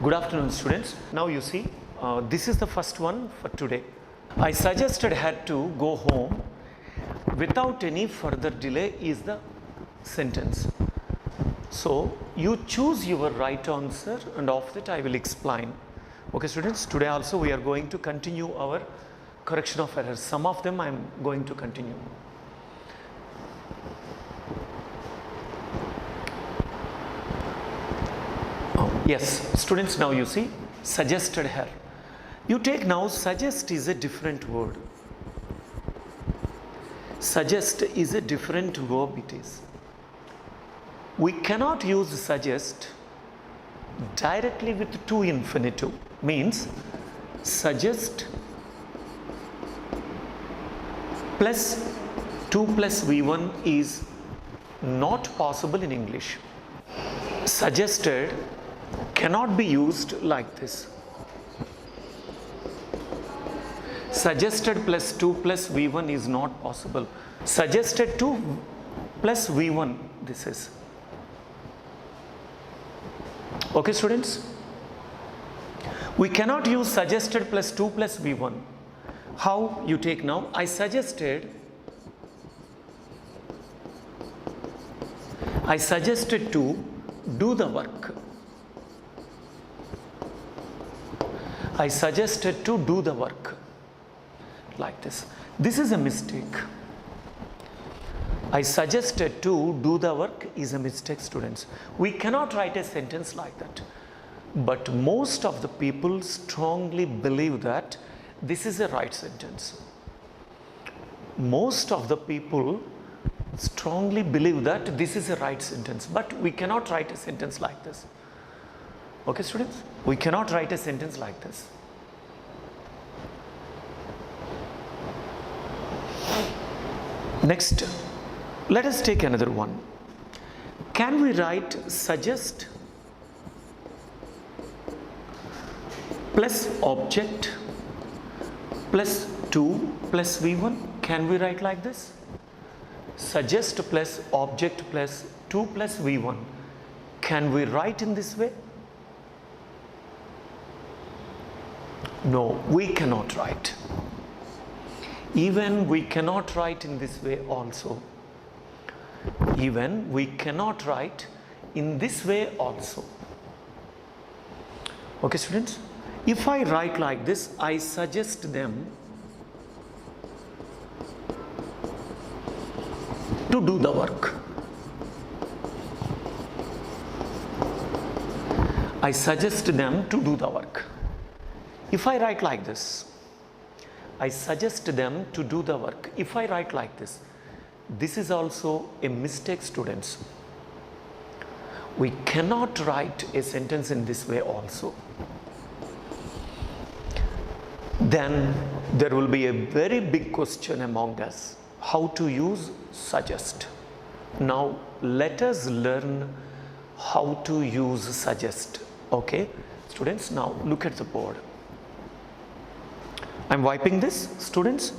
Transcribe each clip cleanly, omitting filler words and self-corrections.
Good afternoon, students. Now you see, this is the first one for today. I suggested her to go home without any further delay is the sentence. So you choose your right answer, and of that I will explain. Okay, students, today also we are going to continue our correction of errors. Some of them I am going to continue. Yes, students, now you see, suggested her. You take now, suggest is a different word. Suggest is a different verb it is. We cannot use suggest directly with to infinitive. Means suggest plus 2 plus V1 is not possible in English. Suggested cannot be used like this. Suggested plus 2 plus V1 is not possible. Suggested 2 plus V1 this is. Okay, students? We cannot use suggested plus 2 plus V1. How you take now? I suggested to do the work. I suggested to do the work like this. This is a mistake. I suggested to do the work is a mistake, students. We cannot write a sentence like that. But most of the people strongly believe that this is a right sentence. Most of the people strongly believe that this is a right sentence. But we cannot write a sentence like this. Okay, students? We cannot write a sentence like this. Next, let us take another one. Can we write suggest plus object plus 2 plus V1? Can we write like this? Suggest plus object plus 2 plus V1. Can we write in this way? No, we cannot write. Even we cannot write in this way also. Even we cannot write in this way also. Okay, students? If I write like this, I suggest them to do the work. I suggest them to do the work. If I write like this, I suggest them to do the work. If I write like this is also a mistake, students. We cannot write a sentence in this way also. Then there will be a very big question among us, how to use suggest. Now let us learn how to use suggest. Okay, students, now look at the board. I am wiping this, students.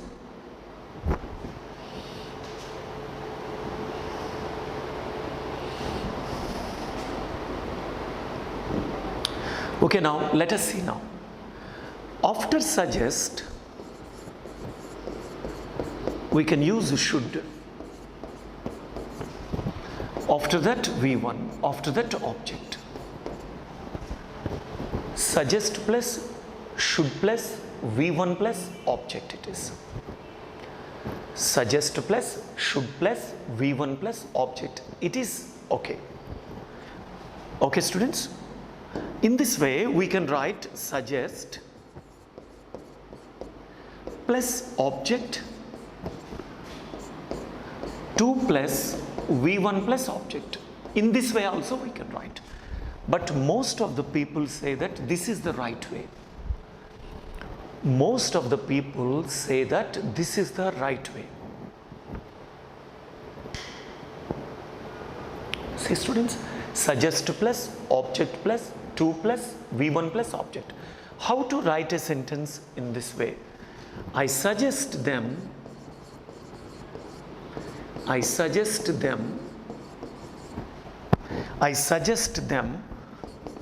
Okay, now let us see now. After suggest, we can use should. After that V1, after that object. Suggest plus should plus V1 plus object it is. Suggest plus should plus V1 plus object. It is okay. Okay, students? In this way, we can write suggest plus object 2 plus V1 plus object. In this way also we can write. But most of the people say that this is the right way. Most of the people say that this is the right way. See, students, suggest plus object plus 2 plus V1 plus object. How to write a sentence in this way? I suggest them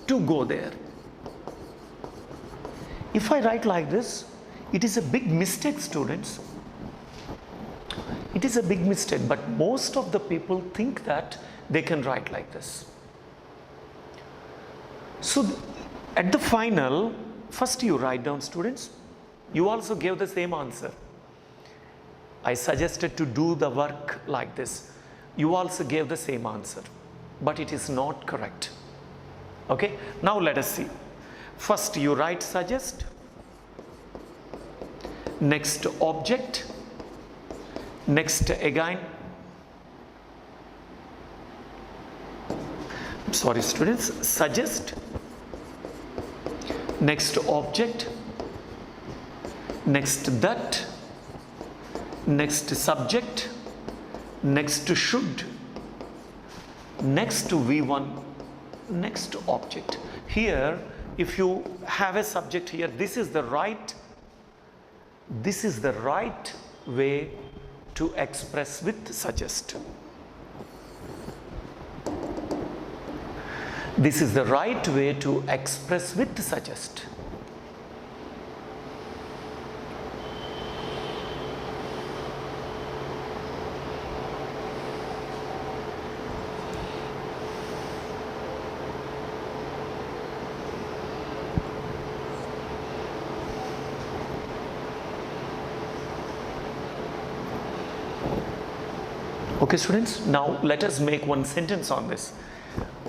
to go there. If I write like this, it is a big mistake, students. It is a big mistake, but most of the people think that they can write like this. So at the final, first you write down, students. You also gave the same answer. I suggested to do the work like this. You also gave the same answer, but it is not correct. Okay, now let us see. First you write suggest, next object, next again, sorry students, suggest, next object, next that, next subject, next should, next V1, next object. Here if you have a subject here, this is the right way to express with suggest. This is the right way to express with suggest. Okay students, now let us make one sentence on this.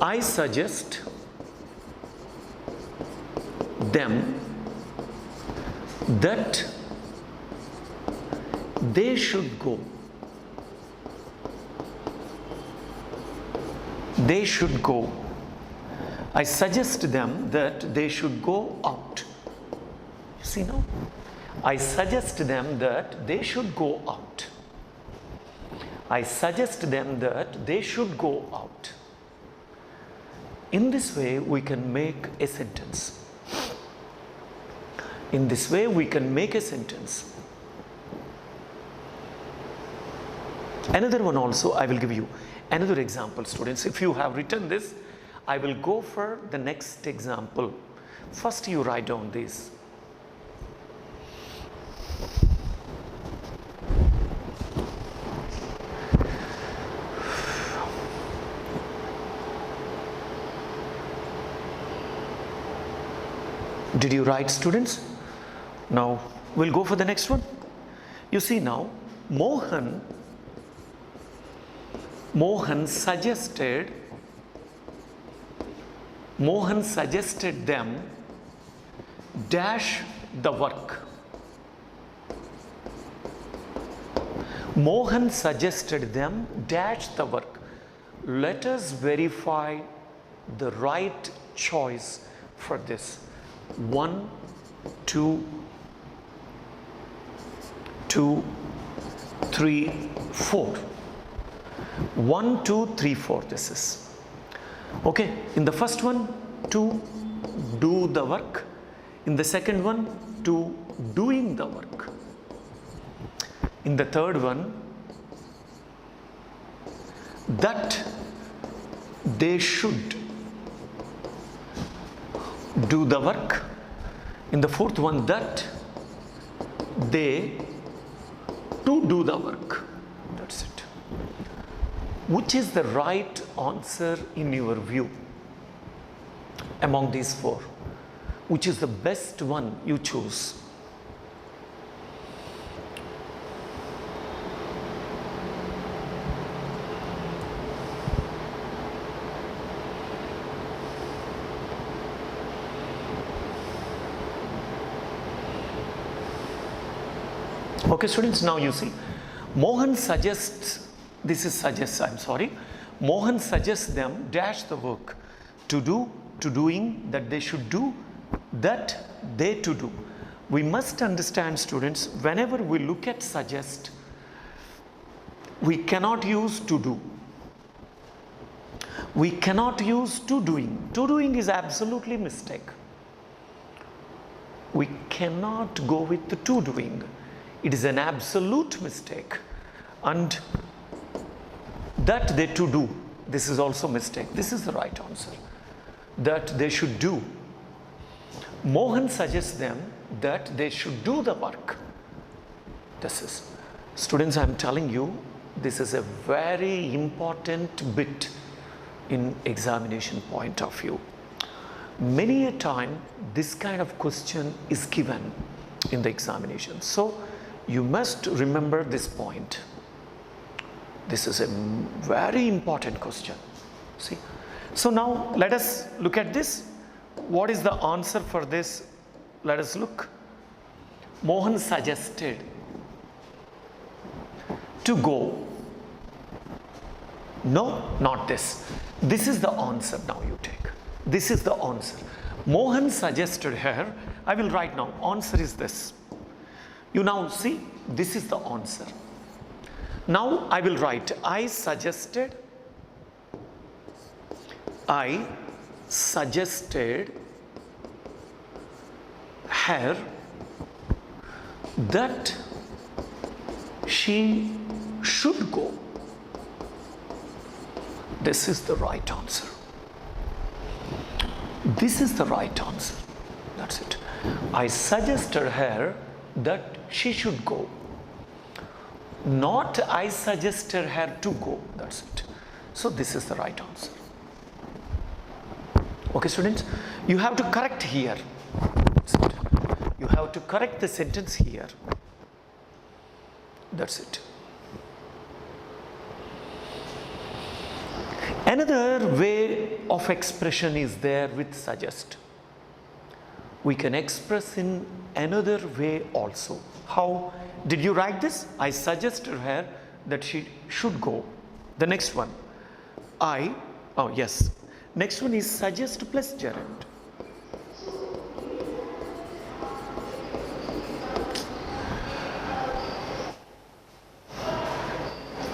I suggest them that they should go. They should go. I suggest them that they should go out. You see now? I suggest them that they should go out. I suggest them that they should go out. In this way, we can make a sentence. In this way, we can make a sentence. Another one also, I will give you another example, students. If you have written this, I will go for the next example. First, you write down this. Did you write, students? Now we'll go for the next one. You see now, Mohan suggested them dash the work. Mohan suggested them dash the work. Let us verify the right choice for this. 1, 2, 2, 3, 4. 1, 2, 3, 4. This is okay. In the first one, to do the work. In the second one, to doing the work. In the third one, that they should do the work. In the fourth one, that they to do the work. That's it. Which is the right answer in your view among these four? Which is the best one you choose? Okay students, now you see, Mohan suggests, this is suggests, I'm sorry, Mohan suggests them dash the work, to do, to doing, that they should do, that they to do. We must understand, students, whenever we look at suggest, we cannot use to do. We cannot use to doing. To doing is absolutely mistake. We cannot go with the to doing. It is an absolute mistake. And that they to do, this is also mistake. This is the right answer. That they should do. Mohan suggests them that they should do the work. This is, students, I am telling you, this is a very important bit in examination point of view. Many a time this kind of question is given in the examination. So you must remember this point. This is a very important question. See. So now let us look at this. What is the answer for this? Let us look. Mohan suggested to go. No, not this. This is the answer now you take. This is the answer. Mohan suggested her. I will write now. Answer is this. You now see, this is the answer. Now I will write, I suggested her that she should go. This is the right answer. This is the right answer. That's it. I suggested her that she should go. Not I suggested her to go. That's it. So this is the right answer. Okay, students, you have to correct here. You have to correct the sentence here. That's it. Another way of expression is there with suggest. We can express in another way also. How did you write this? I suggested her that she should go. The next one, next one is suggest plus gerund.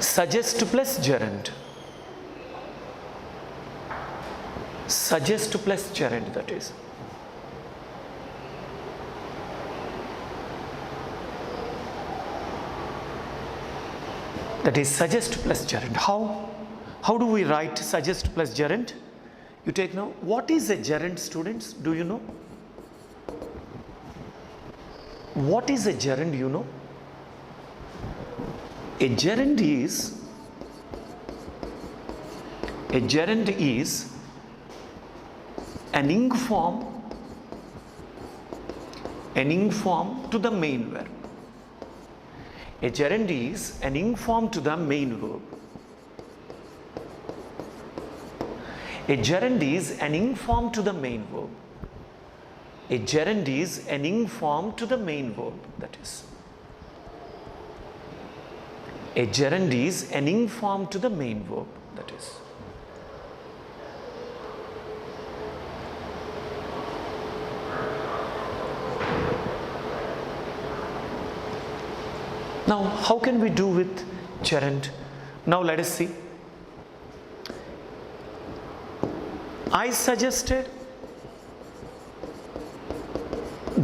Suggest plus gerund. Suggest plus gerund, that is. That is suggest plus gerund. How do we write suggest plus gerund? You take now, what is a gerund, students? Do you know? What is a gerund, you know? A gerund is an ing form to the main verb. A gerund is an ing form to the main verb. A gerund is an ing form to the main verb. A gerund is an ing form to the main verb, that is. A gerund is an ing form to the main verb, that is. Now, how can we do with gerund? Now, let us see. I suggested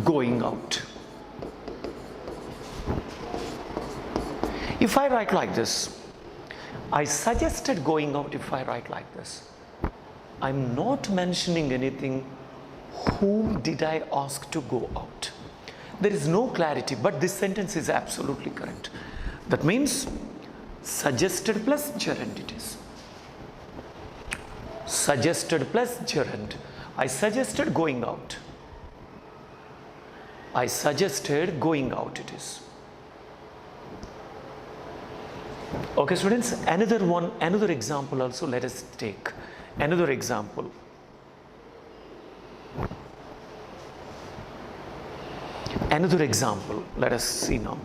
going out. If I write like this, I suggested going out. If I write like this, I'm not mentioning anything. Whom did I ask to go out? There is no clarity, but this sentence is absolutely correct. That means suggested plus gerund it is. Suggested plus gerund. I suggested going out. I suggested going out it is. Okay, students, another example also let us take. Another example. Another example, let us see now.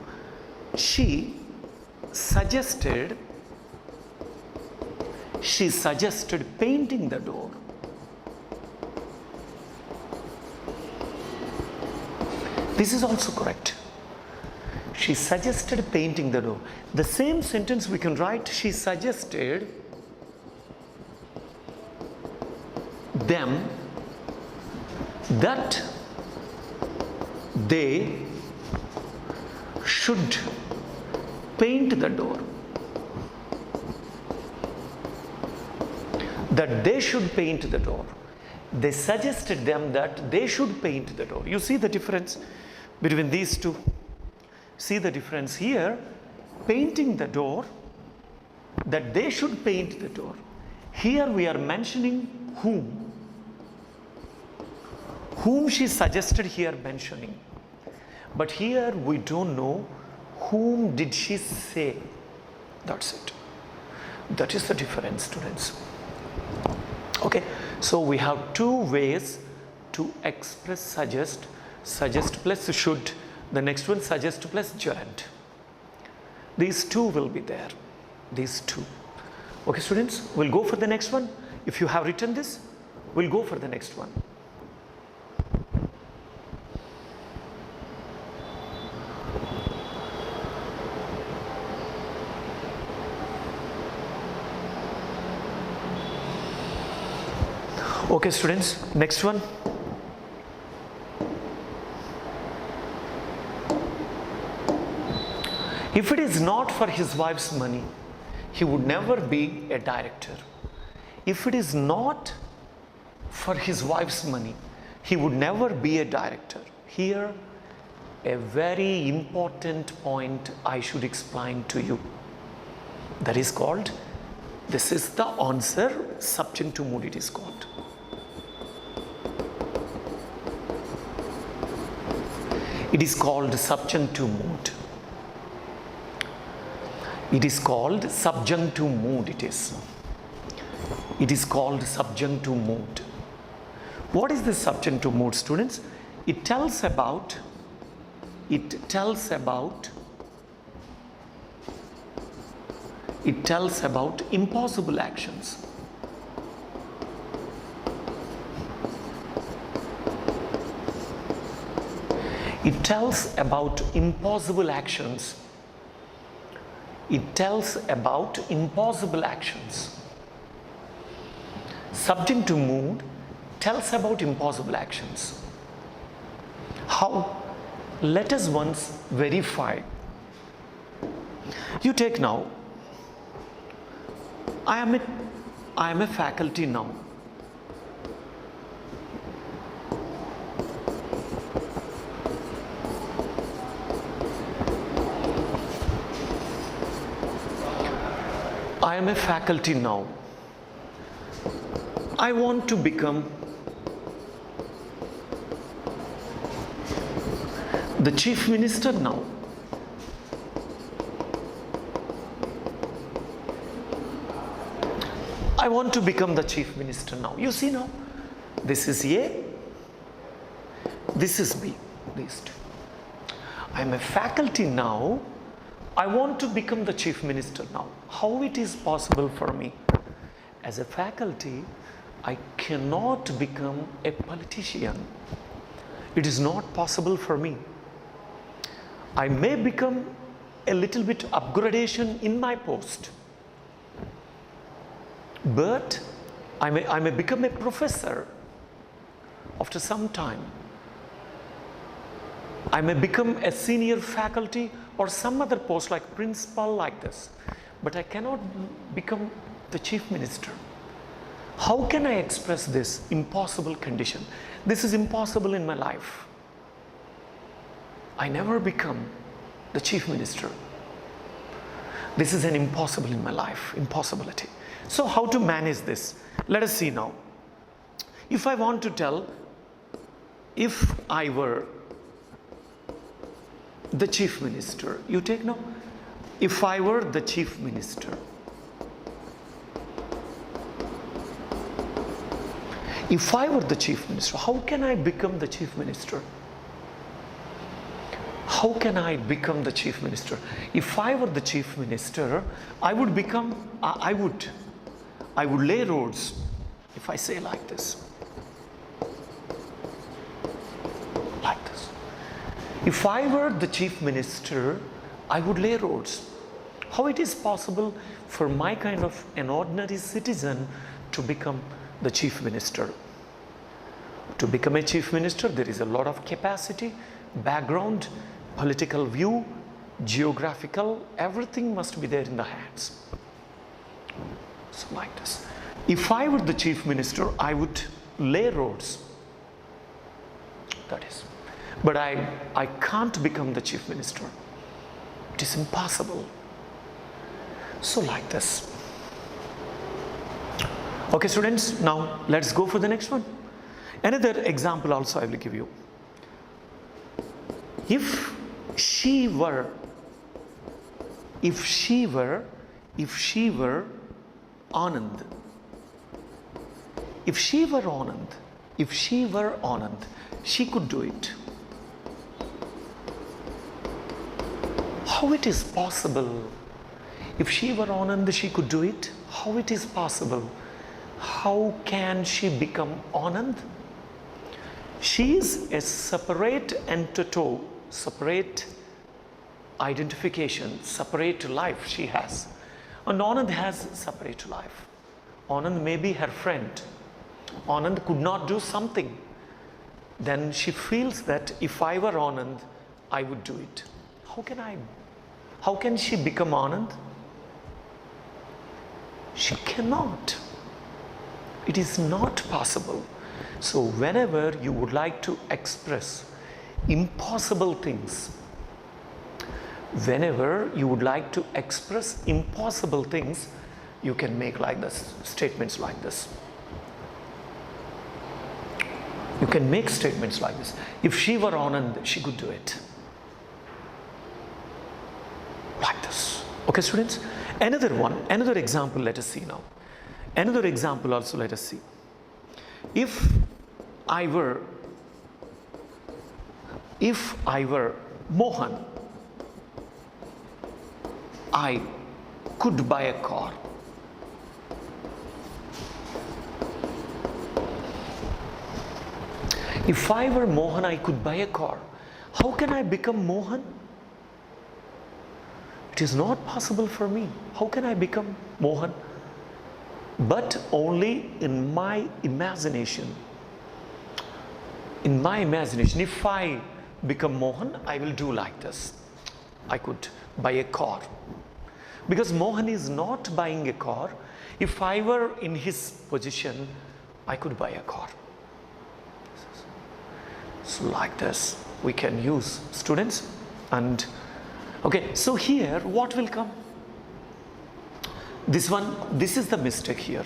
She suggested painting the door. This is also correct. She suggested painting the door. The same sentence we can write, she suggested them that they should paint the door. That they should paint the door. They suggested them that they should paint the door. You see the difference between these two? See the difference here, painting the door, that they should paint the door. Here we are mentioning whom. Whom she suggested here mentioning. But here we don't know whom did she say. That's it. That is the difference, students. Okay, so we have two ways to express suggest. Suggest plus should. The next one, suggest plus gerund. These two will be there. These two. Okay, students, we'll go for the next one. If you have written this, we'll go for the next one. Okay, students, next one. If it is not for his wife's money, he would never be a director. If it is not for his wife's money, he would never be a director. Here, a very important point I should explain to you. That is called, this is the answer, subjunctive mood it is called. It is called subjunctive mood. It is called subjunctive mood. It is called subjunctive mood. What is the subjunctive mood, students? It tells about impossible actions. It tells about impossible actions. It tells about impossible actions. Subjunctive mood tells about impossible actions. How? Let us once verify. You take now. I am a faculty now. I am a faculty now. I want to become the chief minister now. I want to become the chief minister now. You see now, this is A, this is B, these two. I am a faculty now. I want to become the chief minister now. How it is possible for me? As a faculty, I cannot become a politician. It is not possible for me. I may become a little bit upgradation in my post, but I may become a professor after some time. I may become a senior faculty or some other post like principal like this, but I cannot become the chief minister. How can I express this impossible condition? This is impossible in my life. I never become the chief minister. This is an impossible in my life, impossibility. So how to manage this? Let us see now. If I want to tell, if I were the chief minister, you take now, if I were the chief minister, if I were the chief minister, how can I become the chief minister? How can I become the chief minister? If I were the chief minister, I would become, I would lay roads, if I say like this. Like this. If I were the chief minister, I would lay roads. How it is possible for my kind of an ordinary citizen to become the chief minister? To become a chief minister, there is a lot of capacity, background, political view, geographical, everything must be there in the hands. So like this. If I were the chief minister, I would lay roads. That is. But I can't become the chief minister. It is impossible. So like this. Okay, students, now let's go for the next one. Another example also I will give you. If she were Anand, if she were Anand, she could do it. How it is possible? If she were Anand, she could do it. How it is possible? How can she become Anand? She is a separate entity, separate identification, separate life she has. And Anand has separate life. Anand may be her friend. Anand could not do something. Then she feels that if I were Anand, I would do it. How can she become Anand? She cannot. It is not possible. So whenever you would like to express impossible things, you can make like this, statements like this. You can make statements like this. If she were Anand, she could do it. Like this. Okay, students? Another example, let us see now. Another example also, let us see. If I were Mohan, I could buy a car. If I were Mohan, I could buy a car. How can I become Mohan? It is not possible for me. How can I become Mohan? But only in my imagination. In my imagination, if I become Mohan, I will do like this. I could buy a car. Because Mohan is not buying a car. If I were in his position, I could buy a car. So like this, we can use, students. And okay, so here what will come? This is the mistake here.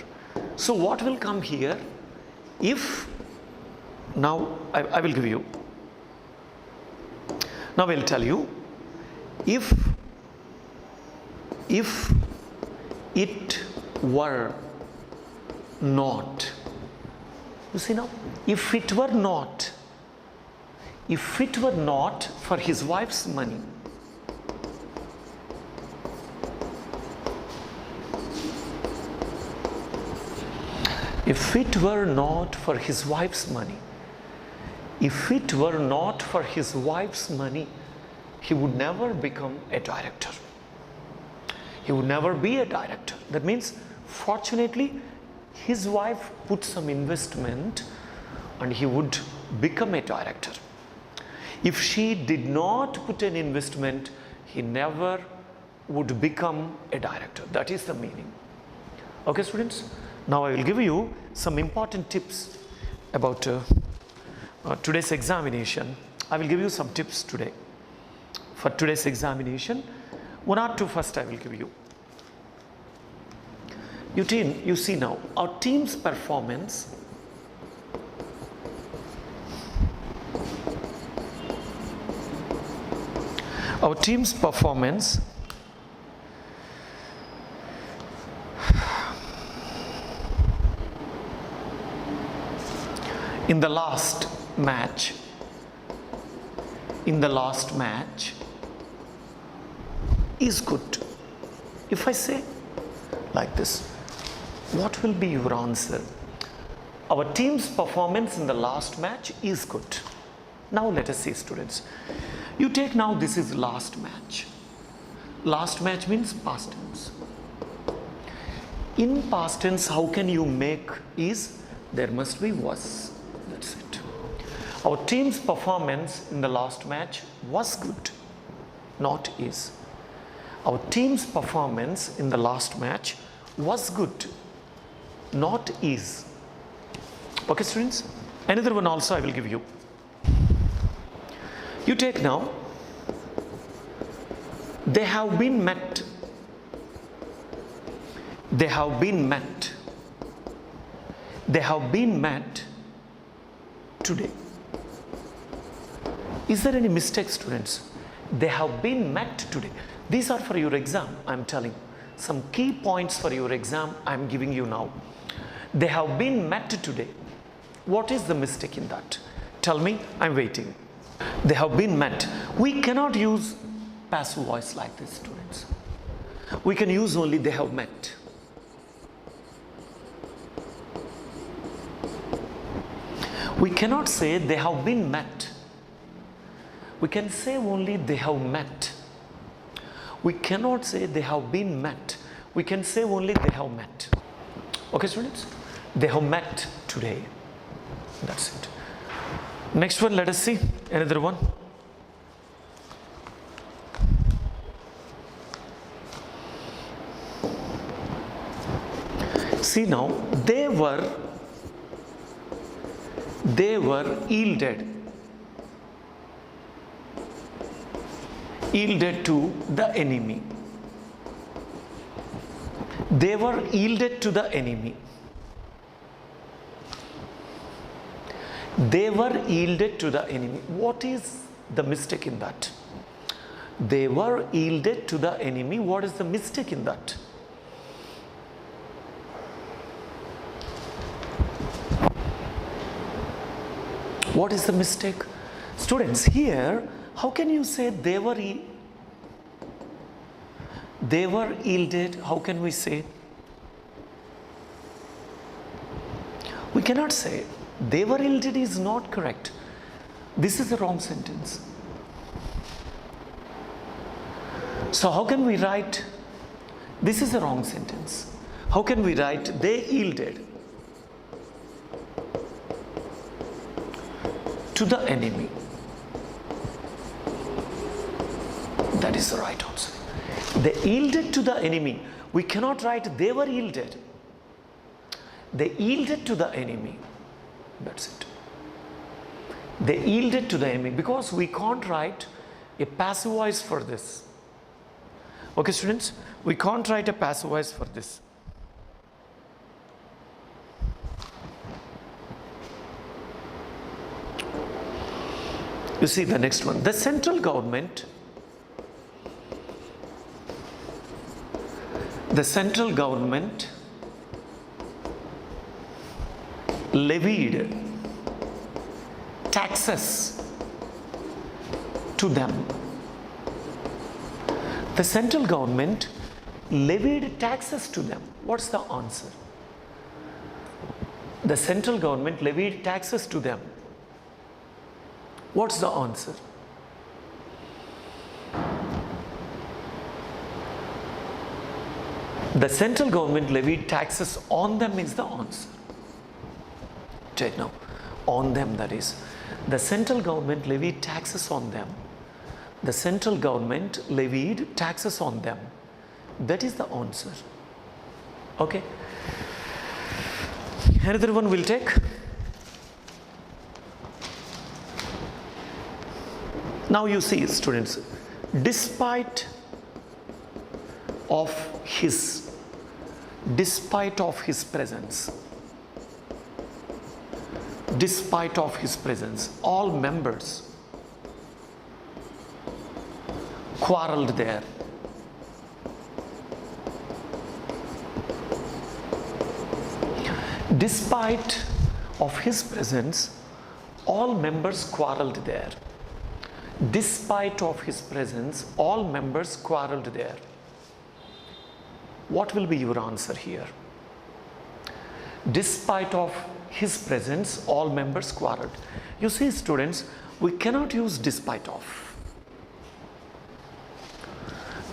So what will come here? If, now I will give you, now I will tell you, if it were not, you see now, if it were not for his wife's money, if it were not for his wife's money, he would never become a director. He would never be a director. That means, fortunately, his wife put some investment and he would become a director. If she did not put an investment, he never would become a director. That is the meaning. Okay, students? Now I will give you some important tips about today's examination. I will give you some tips today. For today's examination, one or two first I will give you. You see now, our team's performance in the last match is good. If I say like this, what will be your answer? Our team's performance in the last match is good. Now let us see, students. You take now, this is last match. Last match means past tense. In past tense, how can you make is? There must be was. That's it. Our team's performance in the last match was good, not is. Our team's performance in the last match was good, not is. Okay, students, another one also I will give you. You take now, they have been met. They have been met. They have been met today. Is there any mistake, students? They have been met today. These are for your exam, I am telling. Some key points for your exam I am giving you now. They have been met today. What is the mistake in that? Tell me, I am waiting. They have been met. We cannot use passive voice like this, students. We can use only they have met. We cannot say they have been met. We can say only they have met. We cannot say they have been met. We can say only they have met. Okay, students? They have met today. That's it. Next one, let us see. Another one. See now, they were yielded to the enemy. They were yielded to the enemy. They were yielded to the enemy. What is the mistake in that? They were yielded to the enemy. What is the mistake in that? What is the mistake? Students, here, how can you say they were yielded? How can we say? We cannot say. They were yielded is not correct. This is the wrong sentence. So how can we write? This is the wrong sentence. How can we write they yielded to the enemy? That is the right answer. They yielded to the enemy. We cannot write they were yielded. They yielded to the enemy. That's it. They yielded to the enemy, because we can't write a passive voice for this. Okay, students, we can't write a passive voice for this. You see the next one. The central government levied taxes to them. The central government levied taxes to them. What's the answer? The central government levied taxes to them. What's the answer? The central government levied taxes on them is the answer. Right now, on them, that is. The central government levied taxes on them. The central government levied taxes on them. That is the answer. Okay. Another one we'll take. Now you see, students, despite of his presence, all members quarreled there. Despite of his presence, all members quarreled there. Despite of his presence, all members quarreled there. What will be your answer here? Despite of his presence, all members quarreled. You see, students, we cannot use despite of,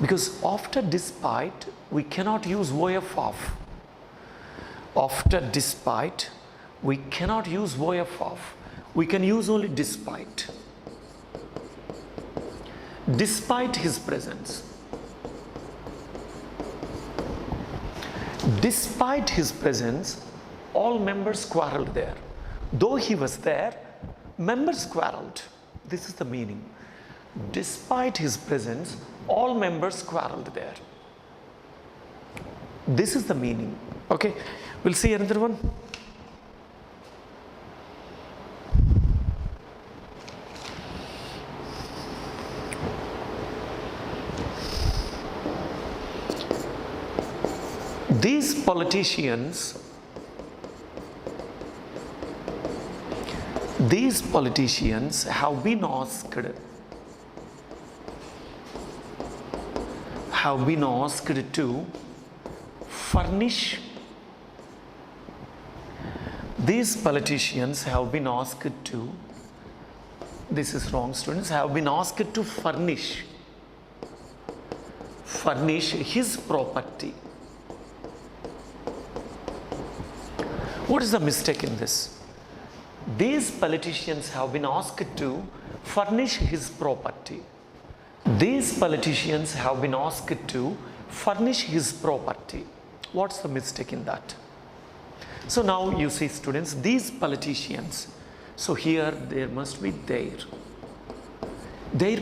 because after despite we cannot use vof of. After despite we cannot use vof of. We can use only despite. Despite his presence. Despite his presence, all members quarreled there. Though he was there, members quarreled. This is the meaning. Despite his presence, all members quarreled there. This is the meaning. Okay, we'll see another one. These politicians have been asked to furnish. These politicians have been asked to, this is wrong students, have been asked to furnish his property. What is the mistake in this? These politicians have been asked to furnish his property. These politicians have been asked to furnish his property. What's the mistake in that? So now you see students, these politicians, so here there must be their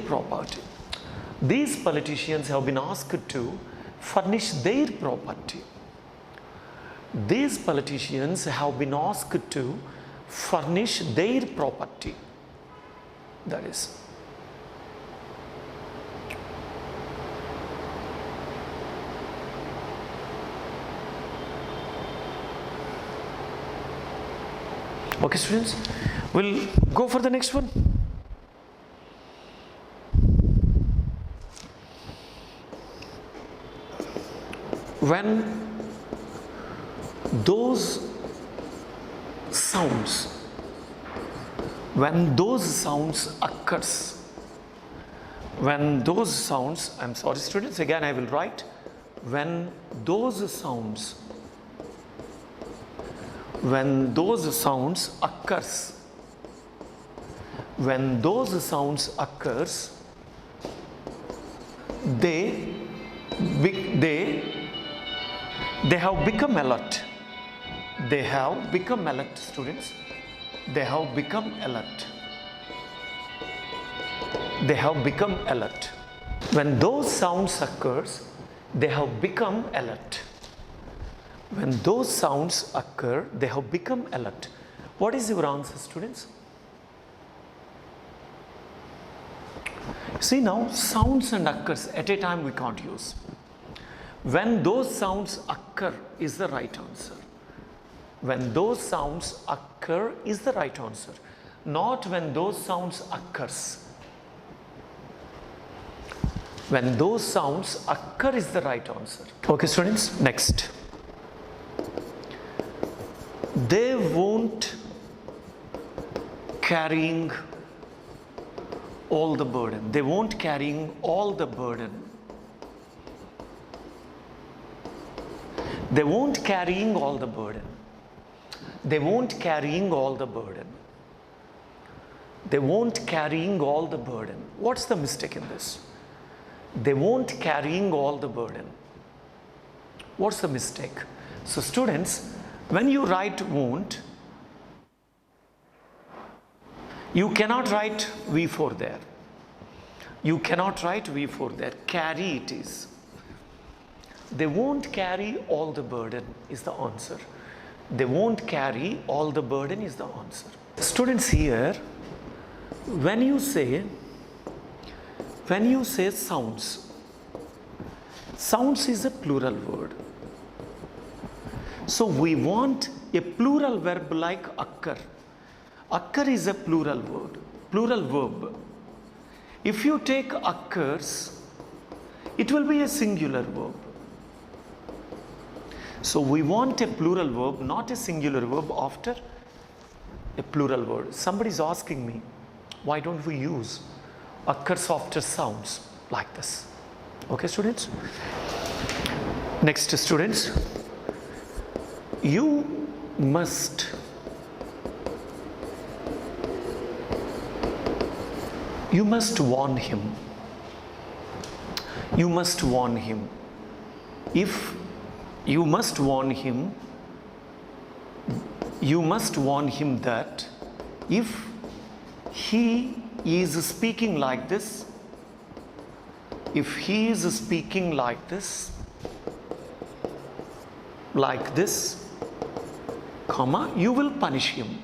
property. These politicians have been asked to furnish their property. These politicians have been asked to furnish their property. That is. Okay students, we'll go for the next one. When those sounds occurs, I'm sorry students, again I will write, when those sounds occurs, they have become alert. They have become alert, students. They have become alert. They have become alert. When those sounds occurs, they have become alert. When those sounds occur, they have become alert. What is your answer, students? See now, sounds and occurs at a time we can't use. When those sounds occur is the right answer. When those sounds occur is the right answer. Not when those sounds occurs. When those sounds occur is the right answer. Okay students, next. They won't carrying all the burden. They won't carrying all the burden. They won't carrying all the burden. They won't carrying all the burden. They won't carrying all the burden. What's the mistake in this? They won't carrying all the burden. What's the mistake? So students, when you write won't, you cannot write V4 there. You cannot write V4 there. Carry it is. They won't carry all the burden is the answer. They won't carry all the burden is the answer. Students, here, when you say sounds, sounds is a plural word. So we want a plural verb like occur. Occur is a plural word, plural verb. If you take occurs, it will be a singular verb. So we want a plural verb, not a singular verb after a plural word. Somebody is asking me, why don't we use occurs after sounds like this? Okay students? Next students, you must warn him. You must warn him. If you must warn him You must warn him that if he is speaking like this, if he is speaking like this, comma, you will punish him.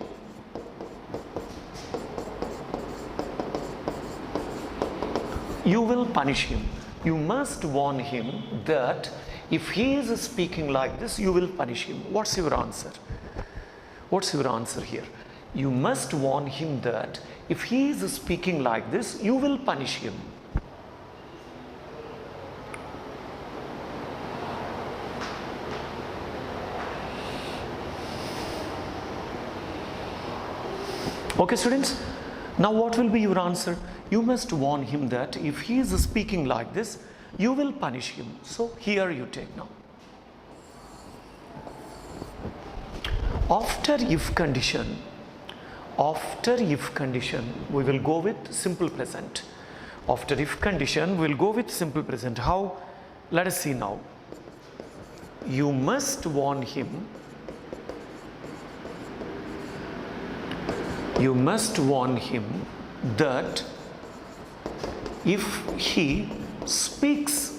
You will punish him. You must warn him that if he is speaking like this, you will punish him. What's your answer? What's your answer here? You must warn him that if he is speaking like this, you will punish him. Okay, students, now what will be your answer? You must warn him that if he is speaking like this, you will punish him. So here you take now. After if condition, we will go with simple present. After if condition, we will go with simple present. How? Let us see now. You must warn him. You must warn him that if he speaks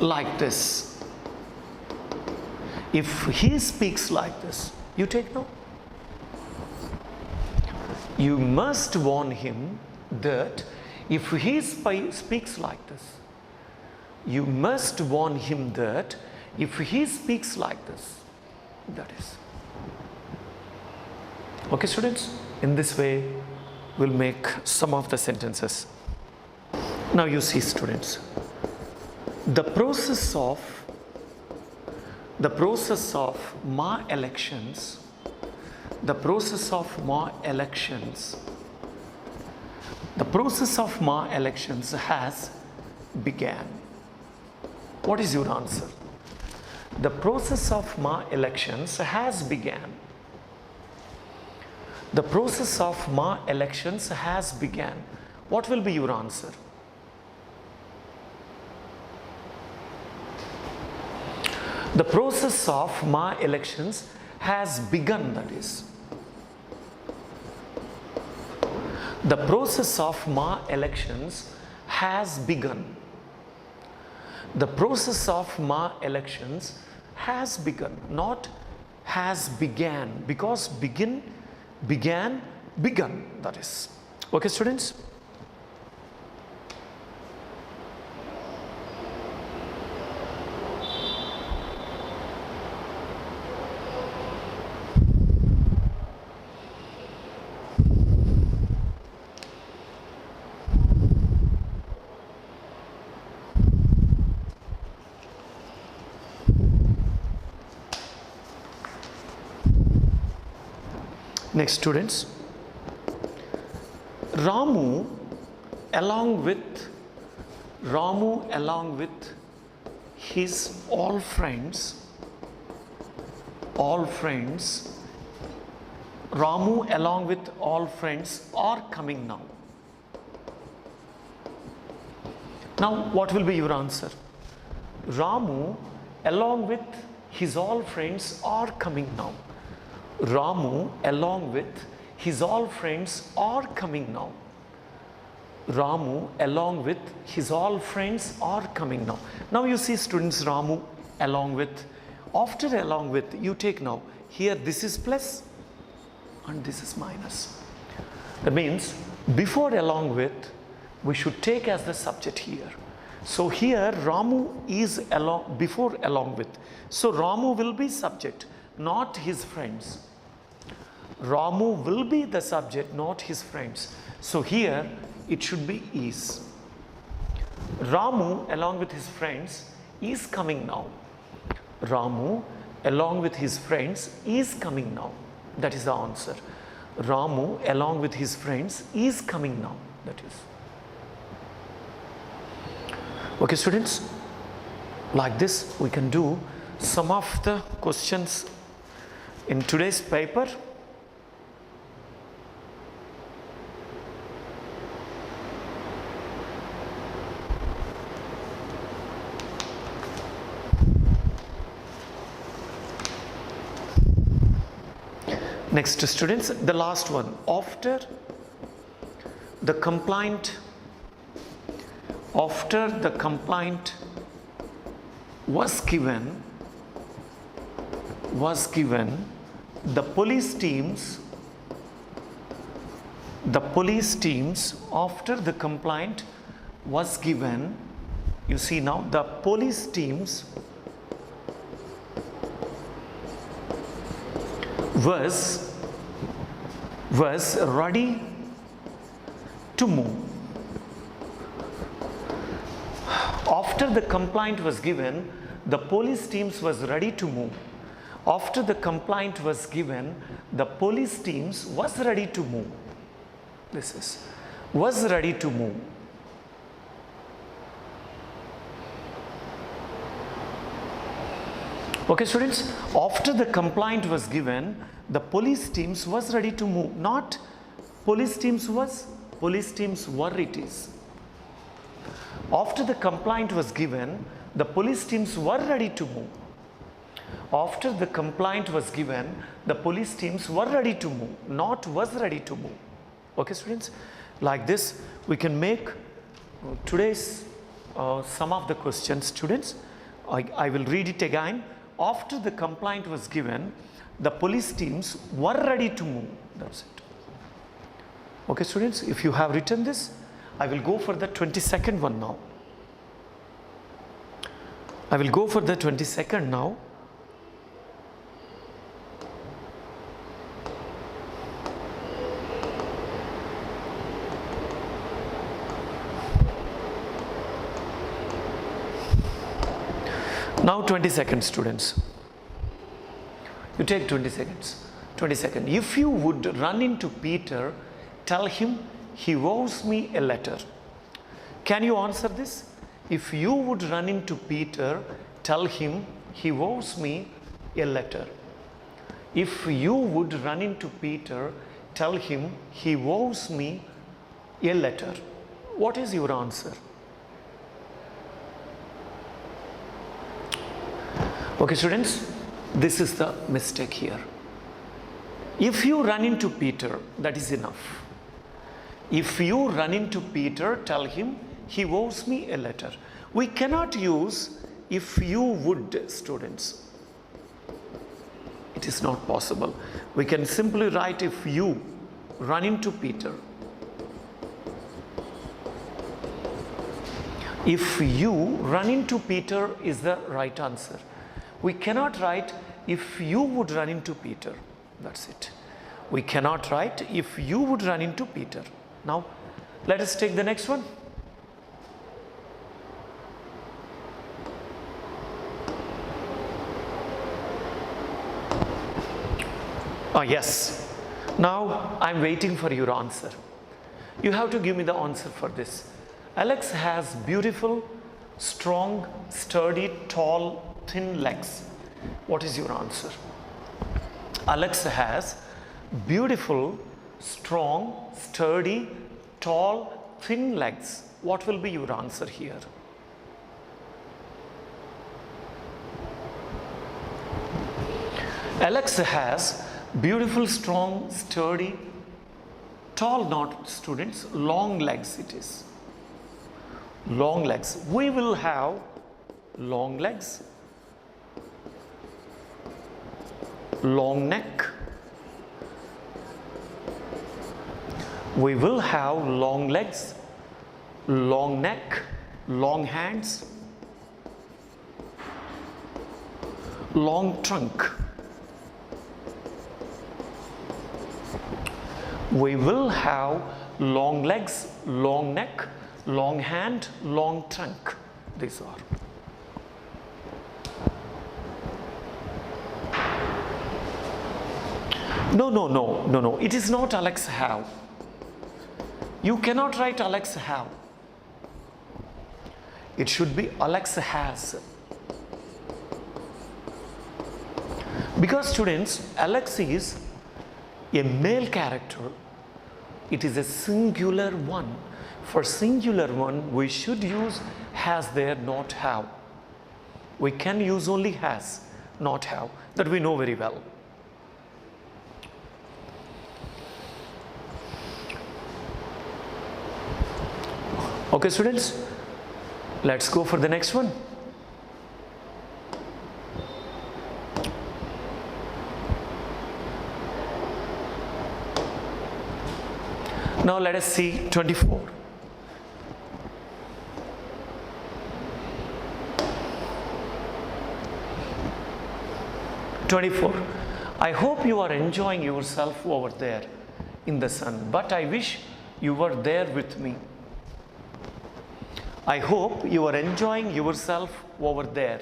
like this, if he speaks like this, you take now. You must warn him that if he speaks like this, you must warn him that if he speaks like this, that is. Okay, students, in this way we'll make some of the sentences. Now you see, students, the process of Ma elections, has began. What is your answer? The process of Ma elections has began. The process of Ma elections has began. What will be your answer? The process of Ma elections has begun, that is. The process of Ma elections has begun. The process of Ma elections has begun, not has began, because began, that is. Okay, students? Next, students, Ramu along with his all friends, Ramu along with all friends are coming now. Now what will be your answer? Ramu along with his all friends are coming now. Ramu along with his all friends are coming now. Ramu along with his all friends are coming now. Now you see, students, Ramu along with, after along with, you take now. Here this is plus and this is minus. That means before along with, we should take as the subject here. So here Ramu is before along with. So Ramu will be subject, not his friends. Ramu will be the subject, not his friends. So here it should be is. Ramu along with his friends is coming now. Ramu along with his friends is coming now. That is the answer. Ramu along with his friends is coming now. That is. Okay, students, like this we can do some of the questions in today's paper. Next students, the last one. After the complaint was given, the police teams after the complaint was given, you see now the police teams was ready to move. After the complaint was given, the police teams was ready to move. After the complaint was given, the police teams was ready to move. This is was ready to move. Okay students, after the complaint was given, the police teams was ready to move. Not police teams were it is. After the complaint was given, the police teams were ready to move. After the complaint was given, the police teams were ready to move, not was ready to move. Okay students, like this we can make today's some of the questions. Students, I will read it again. After the complaint was given, the police teams were ready to move. That's it. Okay students, if you have written this, I will go for the 22nd one now. I will go for the 22nd now. Now 20 seconds students. You take 20 seconds. 20 seconds. If you would run into Peter, tell him he owes me a letter. Can you answer this? If you would run into Peter, tell him he owes me a letter. If you would run into Peter, tell him he owes me a letter. What is your answer? Okay students, this is the mistake here. If you run into Peter, that is enough. If you run into Peter, tell him he owes me a letter. We cannot use if you would, students. It is not possible. We can simply write if you run into Peter. If you run into Peter is the right answer. We cannot write if you would run into Peter. That's it. We cannot write if you would run into Peter. Now, let us take the next one. Yes. Now, I am waiting for your answer. You have to give me the answer for this. Alex has beautiful, strong, sturdy, tall, thin legs. What is your answer? Alex has beautiful, strong, sturdy, tall, thin legs. What will be your answer here? Alex has beautiful, strong, sturdy, tall, not students, long legs it is. Long legs. We will have long legs, long neck. We will have long legs, long neck, long hands, long trunk. We will have long legs, long neck, long hand, long trunk. These are. No. It is not Alex have. You cannot write Alex have. It should be Alex has. Because students, Alex is a male character. It is a singular one. For singular one, we should use has there, not have. We can use only has, not have. That we know very well. Okay students, let's go for the next one. Now let us see 24. I hope you are enjoying yourself over there in the sun, but I wish you were there with me. I hope you are enjoying yourself over there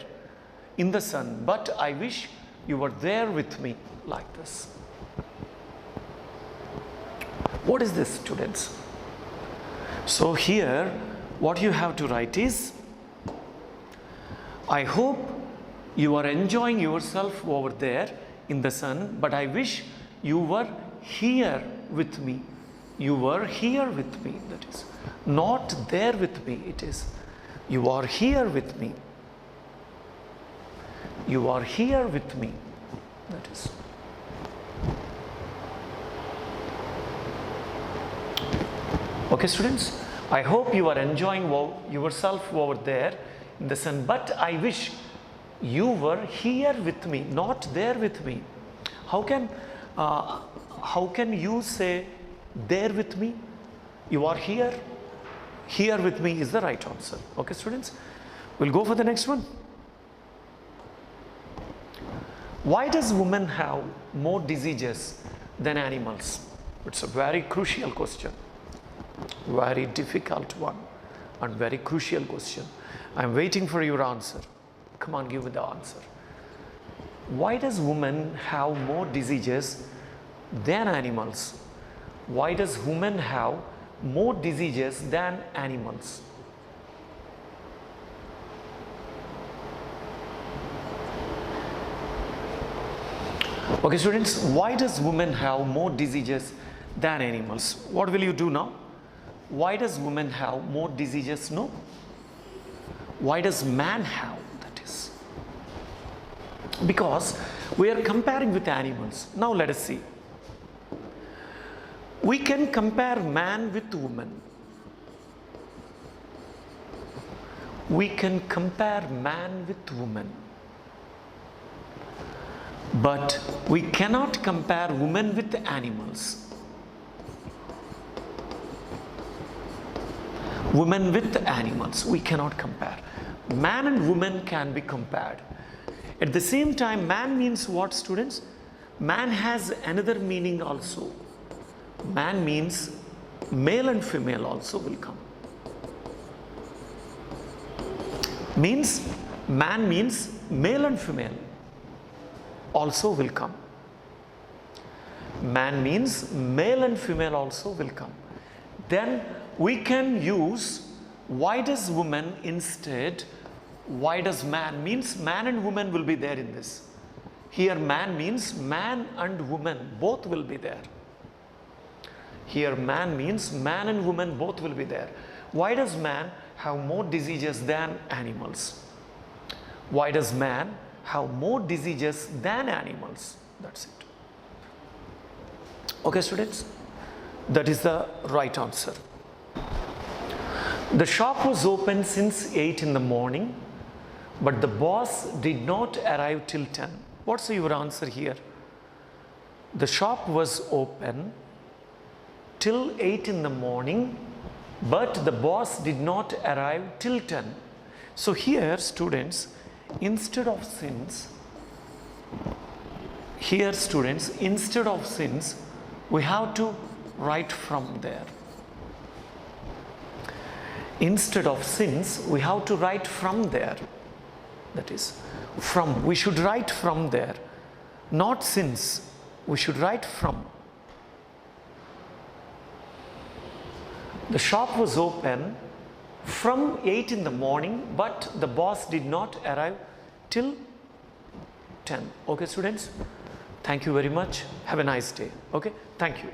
in the sun, but I wish you were there with me, like this. What is this, students? So here what you have to write is, I hope you are enjoying yourself over there in the sun, but I wish you were here with me. You were here with me, that is. Not there with me, it is. You are here with me. You are here with me, that is. Okay students, I hope you are enjoying yourself over there in the sun, but I wish you were here with me, not there with me. How can you say there with me? You are here. Here with me is the right answer. Okay students, we'll go for the next one. Why does women have more diseases than animals? It's a very crucial question, very difficult one and very crucial question. I'm waiting for your answer. Come on, give me the answer. Why does women have more diseases than animals? Why does women have more diseases than animals? Okay students, why does women have more diseases than animals? What will you do now? Why does women have more diseases? No. Why does man have? That is because we are comparing with animals. Now let us see. We can compare man with woman. We can compare man with woman. But we cannot compare women with animals. Women with animals, we cannot compare. Man and woman can be compared. At the same time, man means what, students? Man has another meaning also. Man means male and female also will come. Man means male and female also will come. Man means male and female also will come. Then we can use why does woman instead why does man, means man and woman will be there in this. Here man means man and woman both will be there. Here man means man and woman both will be there. Why does man have more diseases than animals? Why does man have more diseases than animals? That's it. Okay students, that is the right answer. The shop was open since 8 in the morning, but the boss did not arrive till 10. What's your answer here? The shop was open till 8 in the morning, but the boss did not arrive till 10. So here students, instead of since, we have to write from there. Instead of since, we have to write from there. That is, from, we should write from there. Not since, we should write from. The shop was open from 8 in the morning, but the boss did not arrive till 10. Okay students, thank you very much. Have a nice day. Okay, thank you.